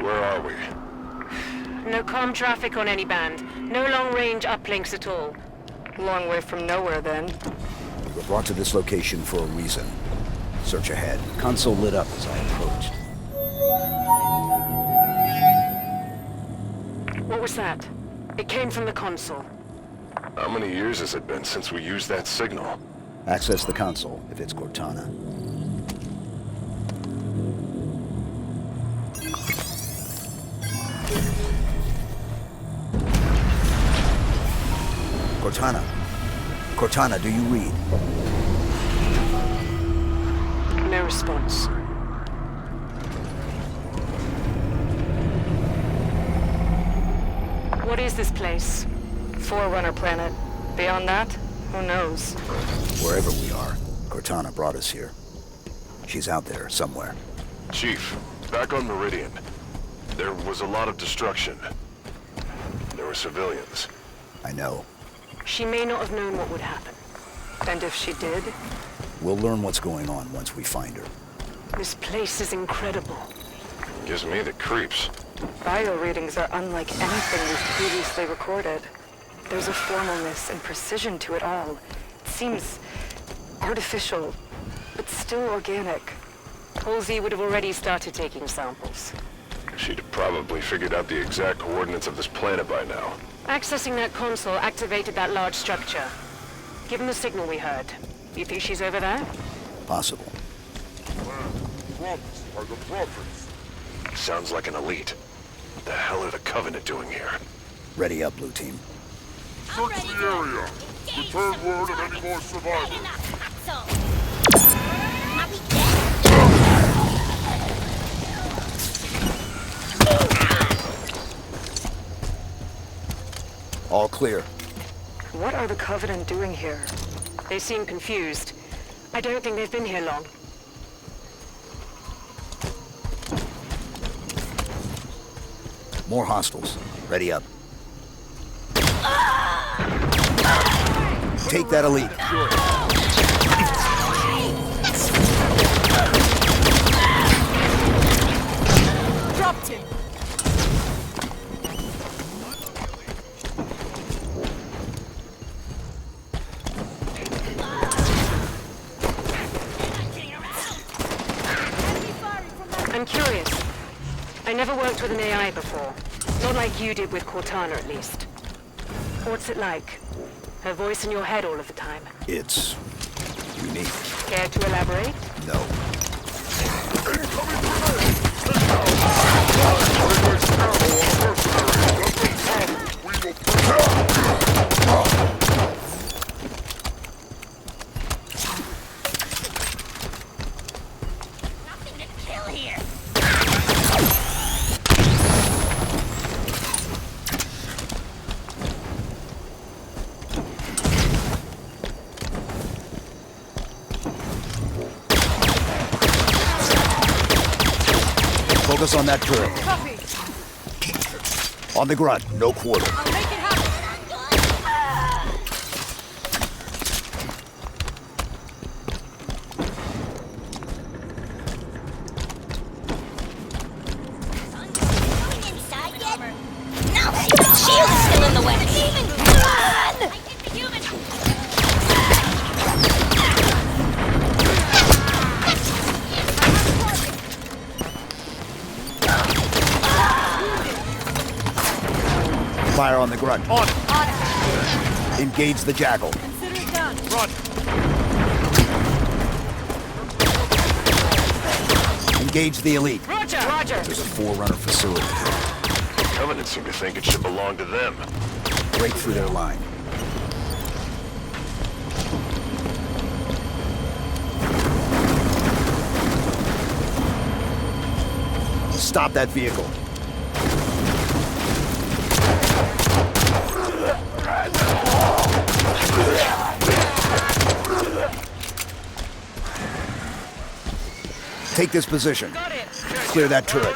Where are we? No comm traffic on any band. No long-range uplinks at all. Long way from nowhere, then. We were brought to this location for a reason. Search ahead. Console lit up as I approached. What was that? It came from the console. How many years has it been since we used that signal? Access the console, if it's Cortana. Cortana. Cortana, do you read? No response. What is this place? Forerunner planet. Beyond that, who knows? Wherever we are, Cortana brought us here. She's out there, somewhere. Chief, back on Meridian. There was a lot of destruction. There were civilians. I know. She may not have known what would happen. And if she did? We'll learn what's going on once we find her. This place is incredible. Gives me the creeps. Bio readings are unlike anything we've previously recorded. There's a formalness and precision to it all. It seems artificial, but still organic. Halsey would have already started taking samples. She'd have probably figured out the exact coordinates of this planet by now. Accessing that console activated that large structure. Given the signal we heard, you think she's over there? Possible. Prophets are the prophets. Sounds like an elite. What the hell are the Covenant doing here? Ready up, Blue Team. Search the area. Return word of any more survivors. All clear. What are the Covenant doing here? They seem confused. I don't think they've been here long. More hostiles. Ready up. Take that elite. Dropped him! I'm curious. I never worked with an AI before. Not like you did with Cortana, at least. What's it like? Her voice in your head all of the time? It's unique. Care to elaborate? No. Nothing to kill here. Focus on that turret. Copy! On the grunt, no quarter. I'll make it happen! Going inside yet? No! Shield's still in the way! Demon, run! I hit the human! Fire on the grunt. On it! Engage the jackal. Consider it done! Run. Engage the elite. Roger! Roger! There's a Forerunner facility here. The Covenant seem to think it should belong to them. Break through their line. Stop that vehicle. Take this position. Got it! Clear that turret.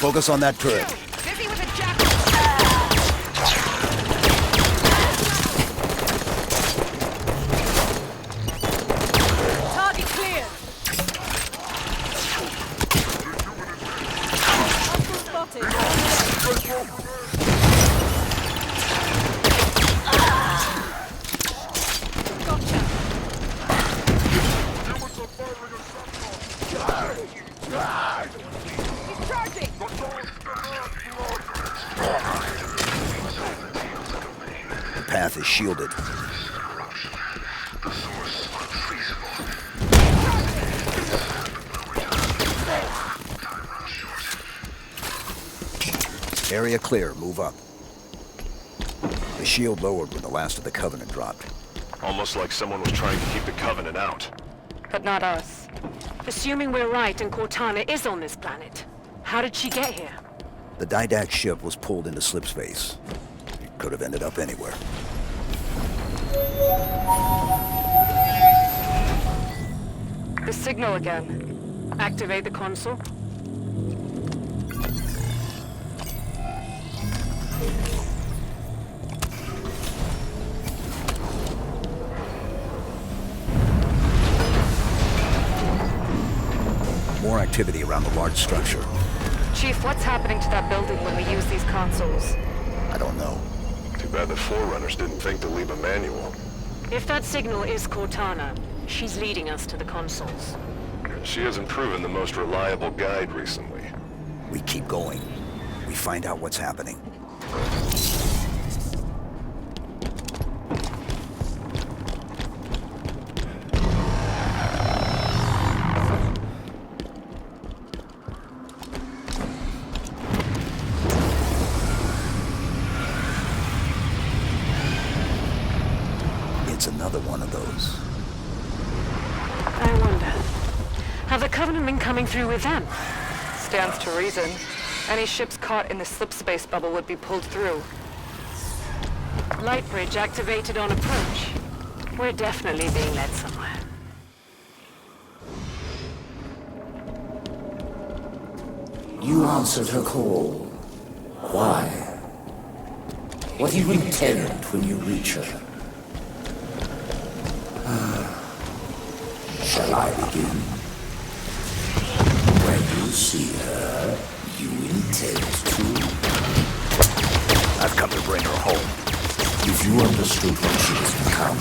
Focus on that turret. Busy with a jackal. Target clear. The path is shielded. Area clear. Move up. The shield lowered when the last of the Covenant dropped. Almost like someone was trying to keep the Covenant out. But not us. Assuming we're right and Cortana is on this planet, how did she get here? The Didact ship was pulled into slipspace. It could have ended up anywhere. The signal again. Activate the console? More activity around the large structure. Chief, what's happening to that building when we use these consoles? I don't know. Too bad the Forerunners didn't think to leave a manual. If that signal is Cortana, she's leading us to the consoles. She hasn't proven the most reliable guide recently. We keep going. We find out what's happening. It's another one of those. I wonder, have the Covenant been coming through with them? Stands to reason. Any ships caught in the slipspace bubble would be pulled through. Light bridge activated on approach. We're definitely being led somewhere. You answered her call. Why? What do you intend when you reach her? Shall I begin? When you see her, you intend to. I've come to bring her home. If you understood what she has become,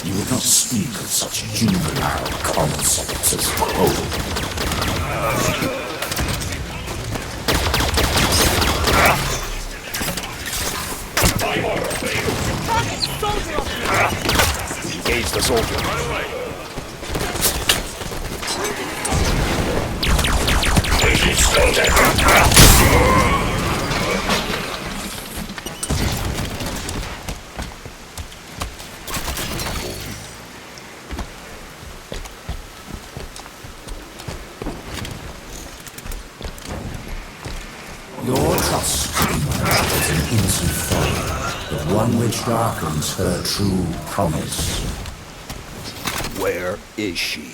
you would not speak of such juvenile concepts as home. Engage the soldier. Your trust is an innocent folly, but one which darkens her true promise. Where is she?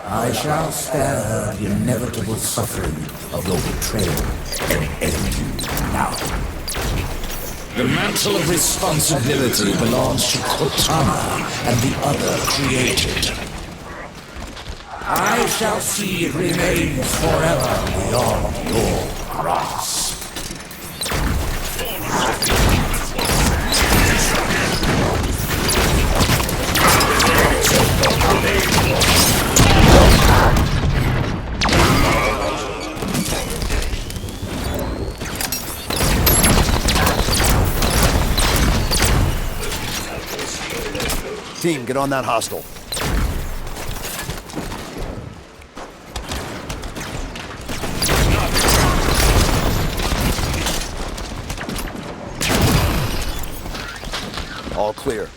I shall spare her the inevitable suffering of your betrayal and end you now. The mantle of responsibility belongs to Cortana and the other created. I shall see it remains forever beyond your grasp. Team, get on that hostile. All clear.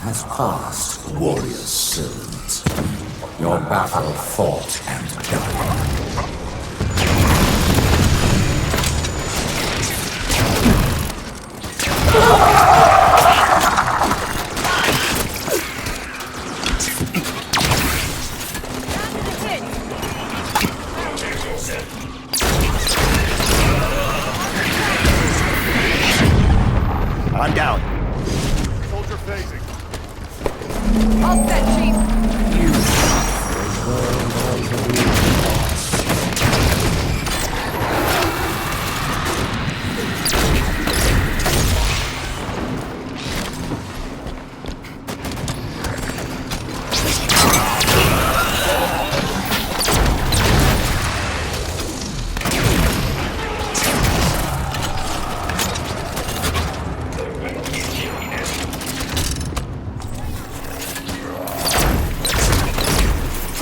has passed, warrior servant. Your battle fought and done. I'm down. Soldier phasing. All set, Chief.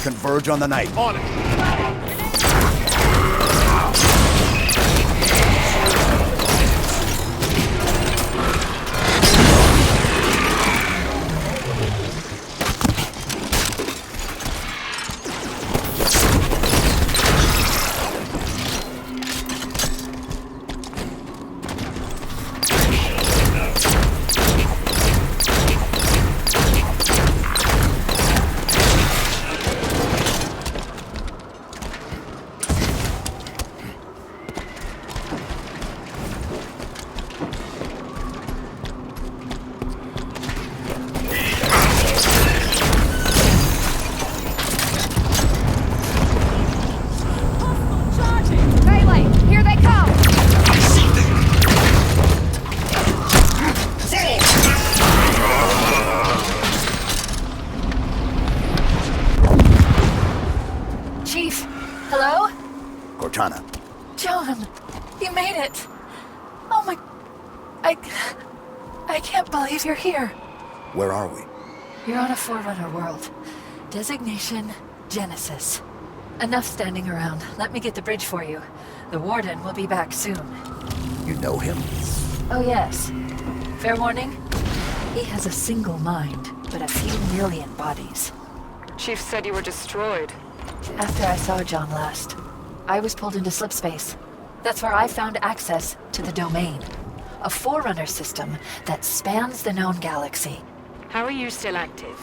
Converge on the night. On it. Cortana. John, you made it. Oh my... I can't believe you're here. Where are we? You're on a Forerunner world. Designation, Genesis. Enough standing around. Let me get the bridge for you. The Warden will be back soon. You know him? Oh yes. Fair warning, he has a single mind, but a few million bodies. Chief said you were destroyed. After I saw John last, I was pulled into slipspace. That's where I found access to the Domain. A Forerunner system that spans the known galaxy. How are you still active?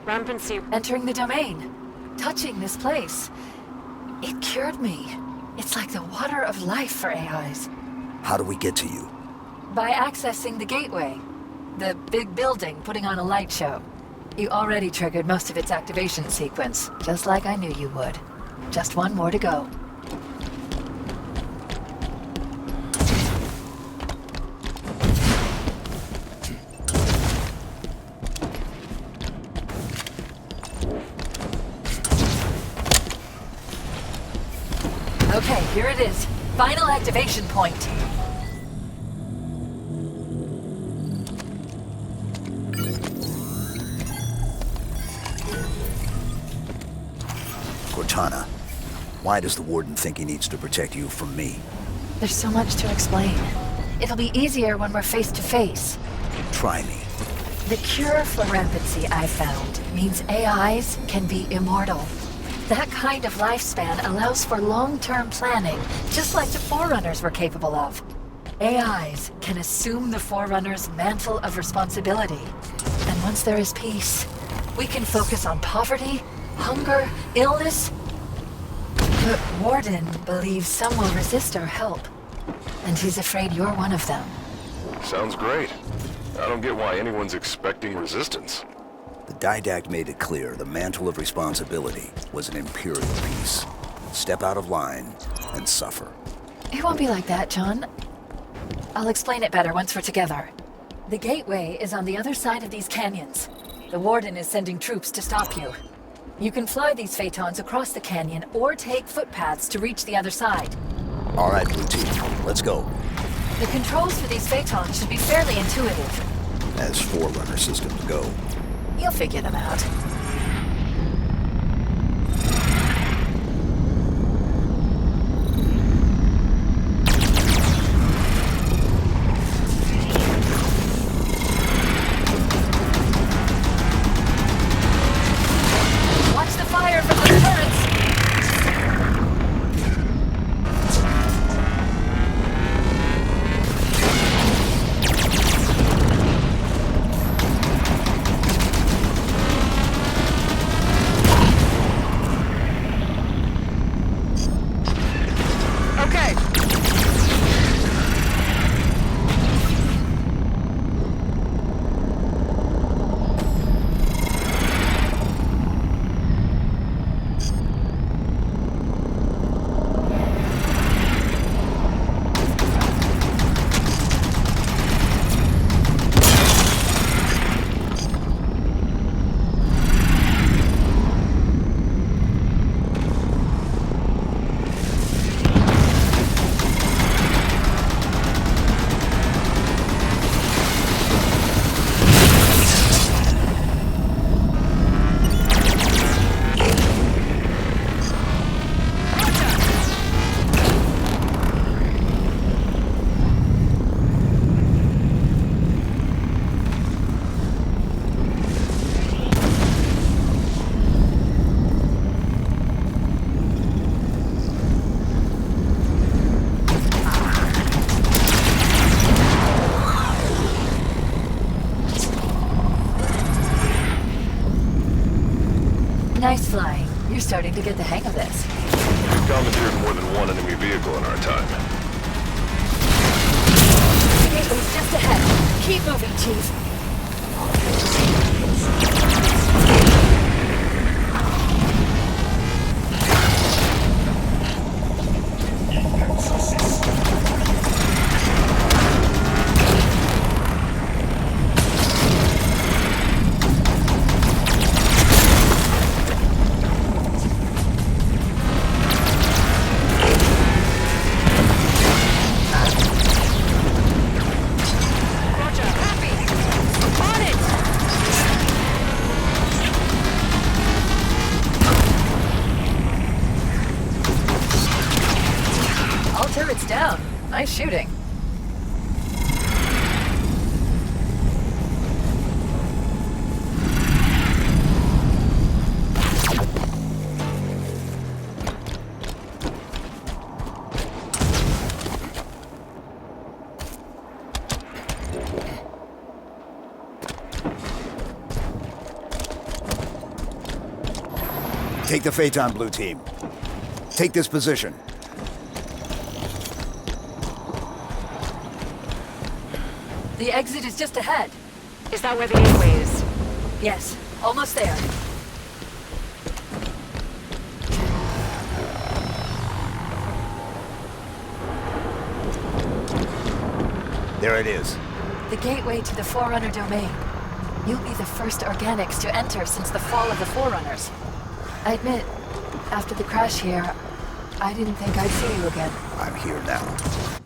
Rampancy... Entering the Domain. Touching this place. It cured me. It's like the water of life for AIs. How do we get to you? By accessing the gateway. The big building putting on a light show. You already triggered most of its activation sequence, just like I knew you would. Just one more to go. Okay, here it is. Final activation point. Cortana, why does the Warden think he needs to protect you from me? There's so much to explain. It'll be easier when we're face to face. Try me. The cure for rampancy I found means AIs can be immortal. That kind of lifespan allows for long-term planning, just like the Forerunners were capable of. AIs can assume the Forerunner's mantle of responsibility. And once there is peace, we can focus on poverty, hunger, illness. But Warden believes some will resist our help. And he's afraid you're one of them. Sounds great. I don't get why anyone's expecting resistance. The Didact made it clear the mantle of responsibility was an Imperial piece. Step out of line and suffer. It won't be like that, John. I'll explain it better once we're together. The gateway is on the other side of these canyons. The Warden is sending troops to stop you. You can fly these Phaetons across the canyon or take footpaths to reach the other side. All right, Blue Team, let's go. The controls for these Phaetons should be fairly intuitive. As Forerunner systems go. You'll figure them out. starting to get the hang of this. We've commandeered more than one enemy vehicle in our time. The gateway's just ahead. Keep moving, Chief. Turret's down. Nice shooting. Take the Phaeton, Blue Team. Take this position. The exit is just ahead. Is that where the gateway is? Yes, almost there. There it is. The gateway to the Forerunner domain. You'll be the first organics to enter since the fall of the Forerunners. I admit, after the crash here, I didn't think I'd see you again. I'm here now.